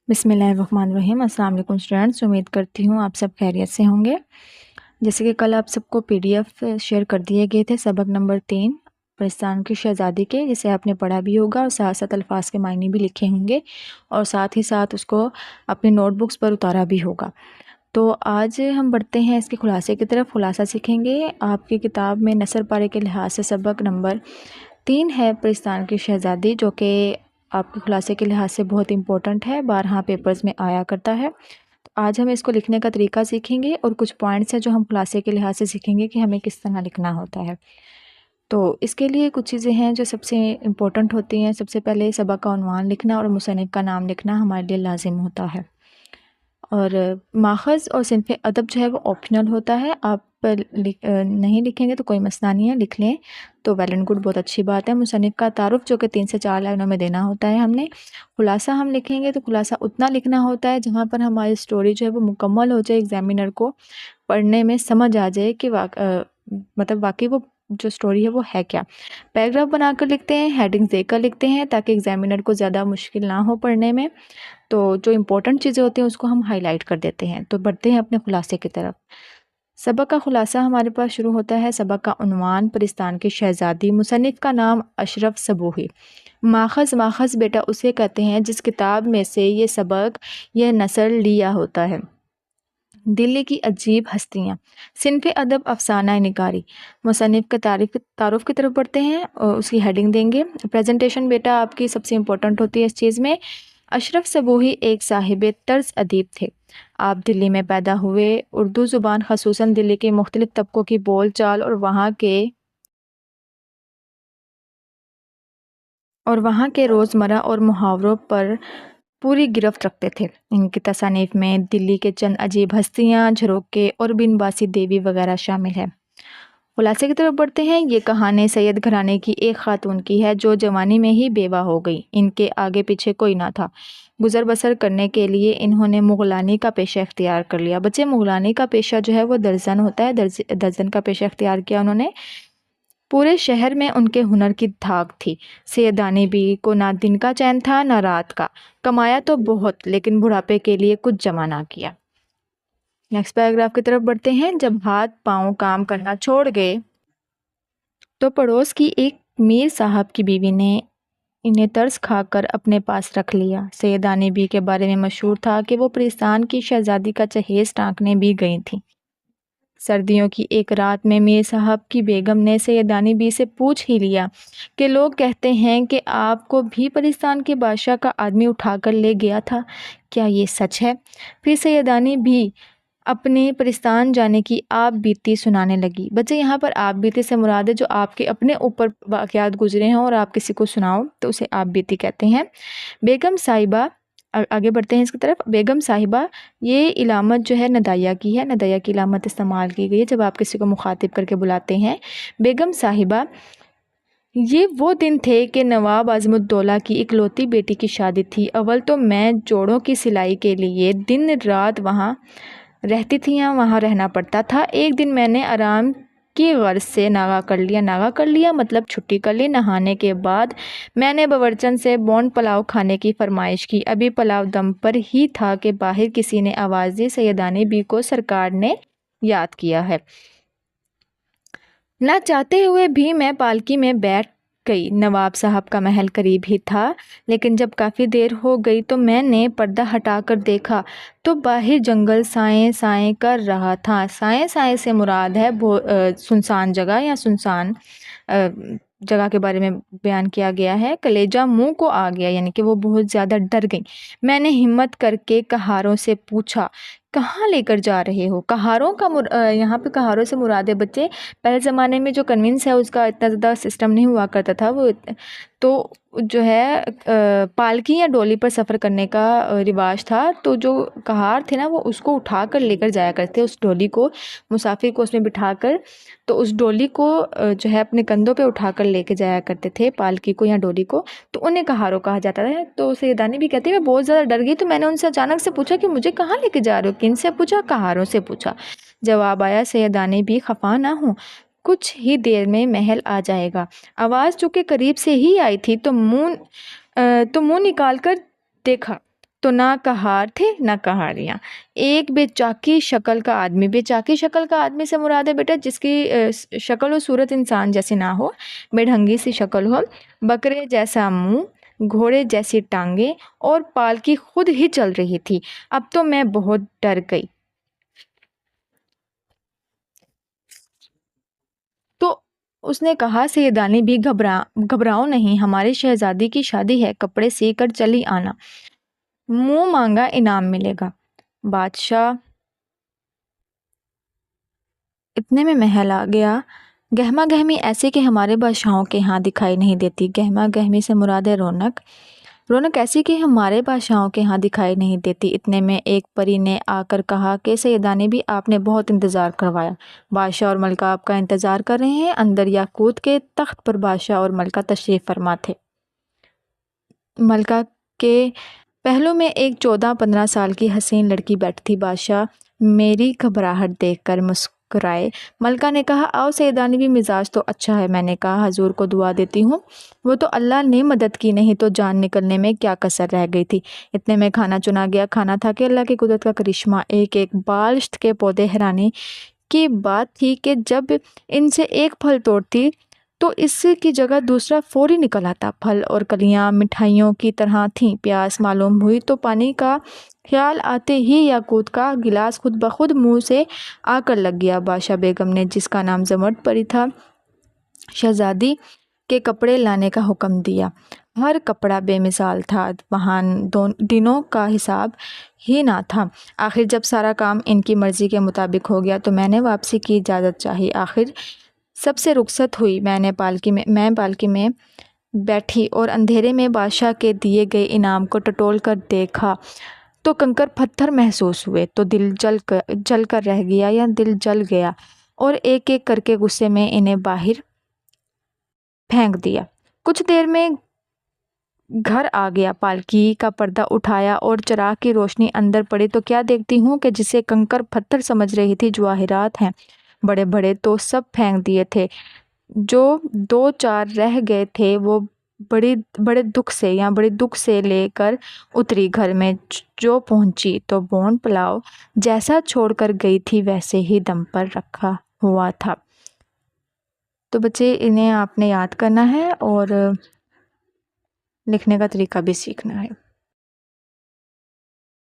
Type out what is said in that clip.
بسم اللہ الرحمن الرحیم۔ السلام علیکم اسٹوڈینٹس، امید کرتی ہوں آپ سب خیریت سے ہوں گے۔ جیسے کہ کل آپ سب کو PDF شیئر کر دیے گئے تھے سبق نمبر 3 پرستان کی شہزادی کے، جسے آپ نے پڑھا بھی ہوگا اور ساتھ ساتھ الفاظ کے معنی بھی لکھے ہوں گے اور ساتھ ہی ساتھ اس کو اپنی نوٹ بکس پر اتارا بھی ہوگا۔ تو آج ہم بڑھتے ہیں اس کے خلاصے کی طرف۔ خلاصہ سیکھیں گے آپ کی کتاب میں نثر پارے کے لحاظ سے سبق نمبر 3 ہے پرستان کی شہزادی، جو کہ آپ کے خلاصے کے لحاظ سے بہت امپورٹنٹ ہے، بارہا پیپرز میں آیا کرتا ہے۔ تو آج ہم اس کو لکھنے کا طریقہ سیکھیں گے اور کچھ پوائنٹس ہیں جو ہم خلاصے کے لحاظ سے سیکھیں گے کہ ہمیں کس طرح لکھنا ہوتا ہے۔ تو اس کے لیے کچھ چیزیں ہیں جو سب سے امپورٹنٹ ہوتی ہیں۔ سب سے پہلے سبق کا عنوان لکھنا اور مصنف کا نام لکھنا ہمارے لیے لازم ہوتا ہے، اور ماخذ اور صنف ادب جو ہے وہ آپشنل ہوتا ہے۔ آپ نہیں لکھیں گے تو کوئی مسئلہ نہیں ہے، لکھ لیں تو ویل اینڈ گڈ، بہت اچھی بات ہے۔ مصنف کا تعارف جو کہ 3 سے 4 لائنوں میں دینا ہوتا ہے ہم نے۔ خلاصہ ہم لکھیں گے تو خلاصہ اتنا لکھنا ہوتا ہے جہاں پر ہماری سٹوری جو ہے وہ مکمل ہو جائے، ایگزامینر کو پڑھنے میں سمجھ آ جائے کہ مطلب واقعی وہ جو سٹوری ہے وہ ہے کیا۔ پیراگراف بنا کر لکھتے ہیں، ہیڈنگز دے کر لکھتے ہیں تاکہ ایگزامینر کو زیادہ مشکل نہ ہو پڑھنے میں۔ تو جو امپورٹنٹ چیزیں ہوتی ہیں اس کو ہم ہائی لائٹ کر دیتے ہیں۔ تو بڑھتے ہیں اپنے خلاصے کی طرف۔ سبق کا خلاصہ ہمارے پاس شروع ہوتا ہے۔ سبق کا عنوان پرستان کی شہزادی، مصنف کا نام اشرف صبوحی۔ ماخذ بیٹا اسے کہتے ہیں جس کتاب میں سے یہ سبق، یہ نثر لیا ہوتا ہے۔ دلی کی عجیب ہستیاں، صنف ادب افسانہ نگاری۔ مصنف کے تعارف کی طرف بڑھتے ہیں اور اس کی ہیڈنگ دیں گے۔ پریزنٹیشن بیٹا آپ کی سب سے امپورٹنٹ ہوتی ہے اس چیز میں۔ اشرف صبوحی ایک صاحب طرز ادیب تھے۔ آپ دلی میں پیدا ہوئے۔ اردو زبان خصوصاً دلی کے مختلف طبقوں کی بول چال اور وہاں کے روزمرہ اور محاوروں پر پوری گرفت رکھتے تھے۔ ان کی تصانیف میں دلی کے چند عجیب ہستیاں، جھروکے اور بن باسی دیوی وغیرہ شامل ہے۔ خلاصے کی طرف بڑھتے ہیں۔ یہ کہانی سید گھرانے کی ایک خاتون کی ہے جو جوانی میں ہی بیوہ ہو گئی۔ ان کے آگے پیچھے کوئی نہ تھا۔ گزر بسر کرنے کے لیے انہوں نے مغلانی کا پیشہ اختیار کر لیا۔ بچے، مغلانی کا پیشہ جو ہے وہ درزن ہوتا ہے، درزن کا پیشہ اختیار کیا انہوں نے۔ پورے شہر میں ان کے ہنر کی دھاک تھی۔ سیدانی بی کو نہ دن کا چین تھا نہ رات کا۔ کمایا تو بہت، لیکن بڑھاپے کے لیے کچھ جمع نہ کیا۔ نیکسٹ پیراگراف کی طرف بڑھتے ہیں۔ جب ہاتھ پاؤں کام کرنا چھوڑ گئے تو پڑوس کی ایک میر صاحب کی بیوی نے انہیں ترس کھا کر اپنے پاس رکھ لیا۔ سیدانی بی کے بارے میں مشہور تھا کہ وہ پرستان کی شہزادی کا جہیز ٹانکنے بھی گئی تھیں۔ سردیوں کی ایک رات میں میر صاحب کی بیگم نے سیدانی بی سے پوچھ ہی لیا کہ لوگ کہتے ہیں کہ آپ کو بھی پرستان کے بادشاہ کا آدمی اٹھا کر لے گیا تھا، کیا یہ سچ ہے؟ پھر سیدانی بھی اپنے پرستان جانے کی آپ بیتی سنانے لگی۔ بچے، یہاں پر آپ بیتی سے مراد ہے جو آپ کے اپنے اوپر واقعات گزرے ہیں اور آپ کسی کو سناؤ تو اسے آپ بیتی کہتے ہیں۔ بیگم صاحبہ، آگے بڑھتے ہیں اس کی طرف۔ بیگم صاحبہ، یہ علامت جو ہے ندائیہ کی ہے، ندائیہ کی علامت استعمال کی گئی ہے جب آپ کسی کو مخاطب کر کے بلاتے ہیں۔ بیگم صاحبہ، یہ وہ دن تھے کہ نواب عظم الدولہ کی اکلوتی بیٹی کی شادی تھی۔ اول تو میں جوڑوں کی سلائی کے لیے دن رات وہاں رہتی تھی یا وہاں رہنا پڑتا تھا۔ ایک دن میں نے آرام کی غرض سے ناغہ کر لیا مطلب چھٹی کر لی۔ نہانے کے بعد میں نے باورچن سے بون پلاؤ کھانے کی فرمائش کی۔ ابھی پلاؤ دم پر ہی تھا کہ باہر کسی نے آواز دی، سیدانی بی کو سرکار نے یاد کیا ہے۔ نہ چاہتے ہوئے بھی میں پالکی میں بیٹھ گئی۔ نواب صاحب کا محل قریب ہی تھا، لیکن جب کافی دیر ہو گئی تو میں نے پردہ ہٹا کر دیکھا تو باہر جنگل سائیں سائیں کر رہا تھا۔ سائیں سائیں سے مراد ہے سنسان جگہ یا سنسان جگہ کے بارے میں بیان کیا گیا ہے۔ کلیجہ منہ کو آ گیا، یعنی کہ وہ بہت زیادہ ڈر گئیں۔ میں نے ہمت کر کے کہاروں سے پوچھا، کہاں لے کر جا رہے ہو؟ کہاروں کا یہاں پہ کہاروں سے مراد ہے بچے، پہلے زمانے میں جو کنوینس ہے اس کا اتنا زیادہ سسٹم نہیں ہوا کرتا تھا، وہ تو جو ہے پالکی یا ڈولی پر سفر کرنے کا رواج تھا۔ تو جو کہار تھے نا وہ اس کو اٹھا کر لے کر جایا کرتے، اس ڈولی کو، مسافر کو اس میں بٹھا کر، تو اس ڈولی کو جو ہے اپنے کندھوں پہ اٹھا کر لے کے جایا کرتے تھے، پالکی کو یا ڈولی کو، تو انہیں کہاروں کہا جاتا ہے۔ تو سیدانی بھی کہتے ہیں میں بہت زیادہ ڈر گئی تو میں نے ان سے اچانک سے پوچھا کہ مجھے کہاں لے کے جا رہے ہو؟ کن سے پوچھا؟ کہاروں سے پوچھا۔ جواب آیا، سیدانی بھی خفا نہ ہوں، کچھ ہی دیر میں محل آ جائے گا۔ آواز چونکہ قریب سے ہی آئی تھی تو منہ نکال کر دیکھا تو نہ کہار تھے نہ کہاریاں۔ ایک بے چاکی شکل کا آدمی، بے چاکی شکل کا آدمی سے مراد ہے بیٹا جس کی شکل و صورت انسان جیسی نہ ہو، بے ڈھنگی سی شکل ہو، بکرے جیسا منہ، گھوڑے جیسی ٹانگیں، اور پالکی خود ہی چل رہی تھی۔ اب تو میں بہت ڈر گئی۔ تو اس نے کہا سیدانی بھی گھبراؤ نہیں، ہماری شہزادی کی شادی ہے، کپڑے سی کر چلی آنا، منہ مانگا انعام ملے گا۔ بادشاہ اتنے میں محل آ گیا۔ گہما گہمی ایسے کہ ہمارے بادشاہوں کے ہاں دکھائی نہیں دیتی۔ گہما گہمی سے مراد ہے رونق، رونق ایسی کہ ہمارے بادشاہوں کے ہاں دکھائی نہیں دیتی۔ اتنے میں ایک پری نے آ کر کہا کہ سیدانی بھی آپ نے بہت انتظار کروایا، بادشاہ اور ملکہ آپ کا انتظار کر رہے ہیں۔ اندر یاقوت کے تخت پر بادشاہ اور ملکہ تشریف فرما تھے۔ ملکہ کے پہلو میں ایک 14-15 سال کی حسین لڑکی بیٹھی تھی۔ بادشاہ میری گھبراہٹ دیکھ کر مسکرائے۔ ملکہ نے کہا آؤ سیدانی بھی مزاج تو اچھا ہے۔ میں نے کہا حضور کو دعا دیتی ہوں، وہ تو اللہ نے مدد کی، نہیں تو جان نکلنے میں کیا کسر رہ گئی تھی۔ اتنے میں کھانا چنا گیا۔ کھانا تھا کہ اللہ کی قدرت کا کرشمہ، ایک ایک بالشت کے پودے۔ حیرانی کی بات تھی کہ جب ان سے ایک پھل توڑتی تو اس کی جگہ دوسرا فوری نکل آتا۔ پھل اور کلیاں مٹھائیوں کی طرح تھیں۔ پیاس معلوم ہوئی تو پانی کا خیال آتے ہی یاقوت کا گلاس خود بخود منہ سے آ کر لگ گیا۔ بادشاہ بیگم نے، جس کا نام زمرد پری تھا، شہزادی کے کپڑے لانے کا حکم دیا۔ ہر کپڑا بے مثال تھا، وہاں دنوں کا حساب ہی نہ تھا۔ آخر جب سارا کام ان کی مرضی کے مطابق ہو گیا تو میں نے واپسی کی اجازت چاہی۔ آخر سب سے رخصت ہوئی۔ میں پالکی میں بیٹھی اور اندھیرے میں بادشاہ کے دیے گئے انعام کو ٹٹول کر دیکھا تو کنکر پتھر محسوس ہوئے، تو دل جل کر رہ گیا یا دل جل گیا، اور ایک ایک کر کے غصے میں انہیں باہر پھینک دیا۔ کچھ دیر میں گھر آ گیا، پالکی کا پردہ اٹھایا اور چراغ کی روشنی اندر پڑی تو کیا دیکھتی ہوں کہ جسے کنکر پتھر سمجھ رہی تھی جواہرات ہیں، بڑے بڑے تو سب پھینک دیے تھے، جو 2-4 رہ گئے تھے وہ بڑے دکھ سے لے کر اتری۔ گھر میں جو پہنچی تو بون پلاؤ جیسا چھوڑ کر گئی تھی ویسے ہی دم پر رکھا ہوا تھا۔ تو بچے انہیں آپ نے یاد کرنا ہے اور لکھنے کا طریقہ بھی سیکھنا ہے۔